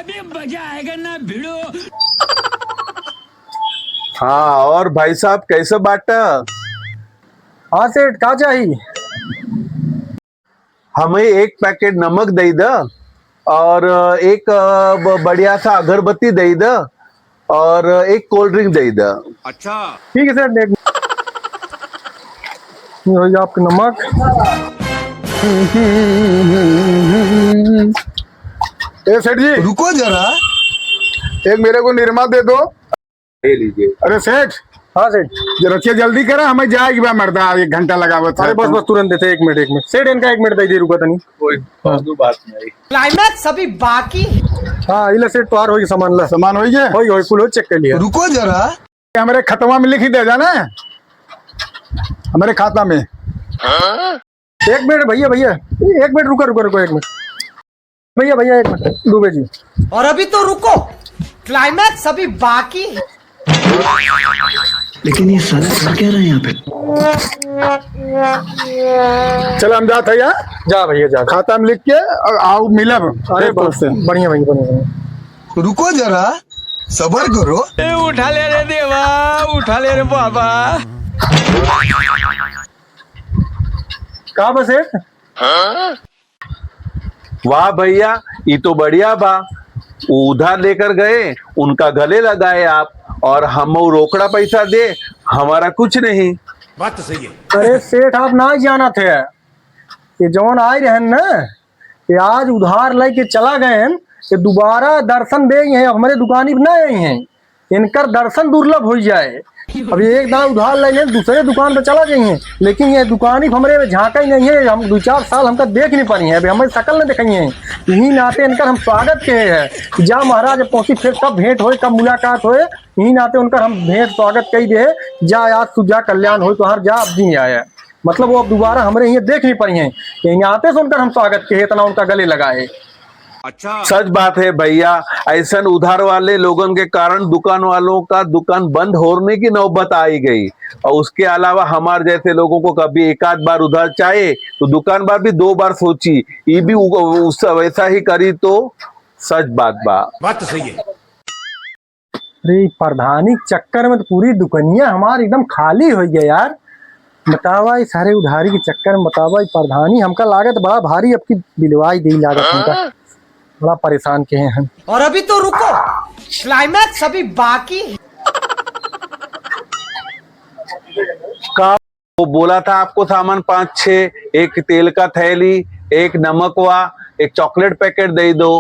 अभी मजा आएगा ना भिड़ो। हाँ और भाई साहब कैसे बांटा? हाँ सेठ क्या चाहिए? हमें एक पैकेट नमक दे द और एक बढ़िया सा अगरबत्ती दे द और एक कोल्ड ड्रिंक दे द। अच्छा ठीक है सेठ, देख ये हो गया आपका नमक। ए सेठ जी रुको जरा। एक मेरे को निरमा दे दो। ले लीजिए। अरे सेठ हाँ सेठ, रखिए जल्दी करा, हमें जाएगी बा मरदा, 1 घंटा लगा हुआ था। अरे बस बस तुरंत देते, 1 मिनट 1 मिनट सेठ, इनका 1 मिनट दे रुका तनी। कोई बात नहीं। क्लाइमैक्स अभी बाकी। हाँ इला सेठ तोहार होगी सामान, ला सामान हो गया। होई कुल हो, चेक कर लिया। रुको जरा। हमारे खतवा में लिख ही दे जाना हमारे खाता में। 1 मिनट भैया भैया 1 मिनट रुको रुको रुको 1 मिनट भैया भैया 1 मिनट डूबे जी। और अभी तो रुको, क्लाइमैक्स अभी बाकी। लेकिन ये साला कर क्या रहे हैं यहाँ पे? चलो हम जाते हैं, जा भैया जा। खाता में लिख के और आओ मिलब। अरे बस बढ़िया भैया बढ़िया। रुको जरा, सबर करो। उठा ले रे देवा, उठा ले रे बाबा। कहाँ बस सेठ? वाह भैया ये तो बढ़िया बा। उधार लेकर गए, उनका गले लगाए आप, और हम रोकड़ा पैसा दे, हमारा कुछ नहीं। बात तो सही है। अरे सेठ आप ना जाना थे, ये जौन आए रहे ना, ये आज उधार लेके चला गए हैं, ये दोबारा दर्शन दे हैं, हमारे दुकानी पे ना आई हैं, इनकर दर्शन दुर्लभ हो जाए। अभी एक दाम उधार ले लें, दूसरे दुकान पे चला जाइए, लेकिन ये दुकानी हमारे झांका ही नहीं है। हम 2-4 साल हमका देख नहीं पाई है, अभी हमारी शकल नहीं दिखाई है। यही नाते इनकर हम स्वागत के है, जा महाराज पहुंची, फिर कब भेंट होए कब मुलाकात होए, यही नाते उनका हम भेंट स्वागत कही दे। जा आज तुझा कल्याण हो, तो हर जा अब जी आया, मतलब वो अब दोबारा हमारे यहाँ देख नहीं पाई है, यही आते से उनका हम स्वागत के, इतना उनका गले लगाए। अच्छा सच बात है भैया, ऐसा उधार वाले लोगों के कारण दुकान वालों का दुकान बंद होने की नौबत आई गई। और उसके अलावा हमारे जैसे लोगों को कभी एक आध बार उधार चाहे तो दुकान बार भी 2 बार सोची, ये भी वैसा ही करी तो सच बात तो सही है। अरे प्रधानी चक्कर में तो पूरी दुकानिया हमारी एकदम खाली हो गया यार। बतावा इस सारे उधारी के चक्कर में, बतावा प्रधानी हमका लागत बड़ा भारी, अब की बिलवाई दी लागत हमका, बड़ा परेशान के हैं हम। और अभी तो रुको, क्लाइमैक्स अभी बाकी। का वो बोला था आपको सामान 5-6, एक तेल का थैली, एक नमकवा, एक चॉकलेट पैकेट दे दो।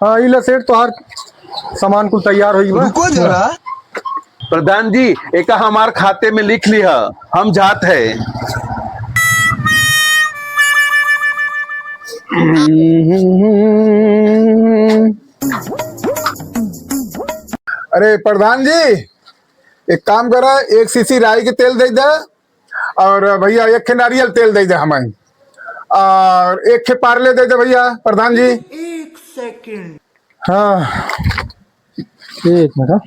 हाँ इला सेठ तोहार सामान कुल तैयार होई बा। रुको जरा। प्रधान जी एक हमारे खाते में लिख लिया, हम जात है। अरे प्रधान जी एक काम करा, 1 सीसी राई के तेल दे दे, और भैया 1 नारियल तेल दे दे हमें, और 1 पार्ले दे दे भैया प्रधान जी। 1 सेकंड। हाँ 1 मिनट। हाँ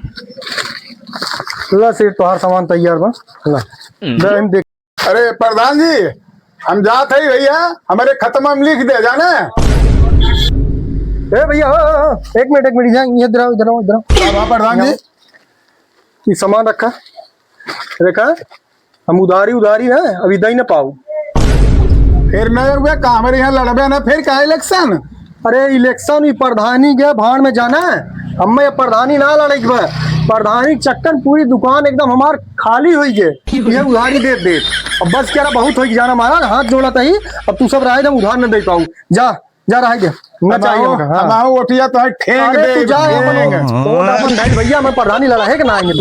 ला सेठ तोहार सामान तैयार बा, ला दे हम देख। अरे प्रधान जी हम जात है भैया, हमारे खत्म में लिख दे जाना। ए भैया 1 मिनट 1 मिनट, इधर आओ इधर आओ इधर आओ। हाँ प्रधान जी, ये सामान रखा रखा, हम उधारी है, अभी दे ना पाऊ। फिर नहीं हुआ का हमारे यहाँ लड़बे ना, फिर का इलेक्शन? अरे इलेक्शन ही प्रधानी गया भाड़ में जाना है, हमें ये प्रधानी ना लड़े, प्रधानी चक्कर पूरी दुकान एकदम हमार खाली हो गए, ये उधारी दे दे। अब बस क्या बहुत हो जाना महाराज, हाथ जोड़ा था ही, अब तू सब रहे उधार न दे पाऊ, जा जा रहा है ना चाहिए हम ओटिया तो ठेंग दे। तू जा अपन भैया, मैं प्रधानी लड़ा है कि ना आएंगे।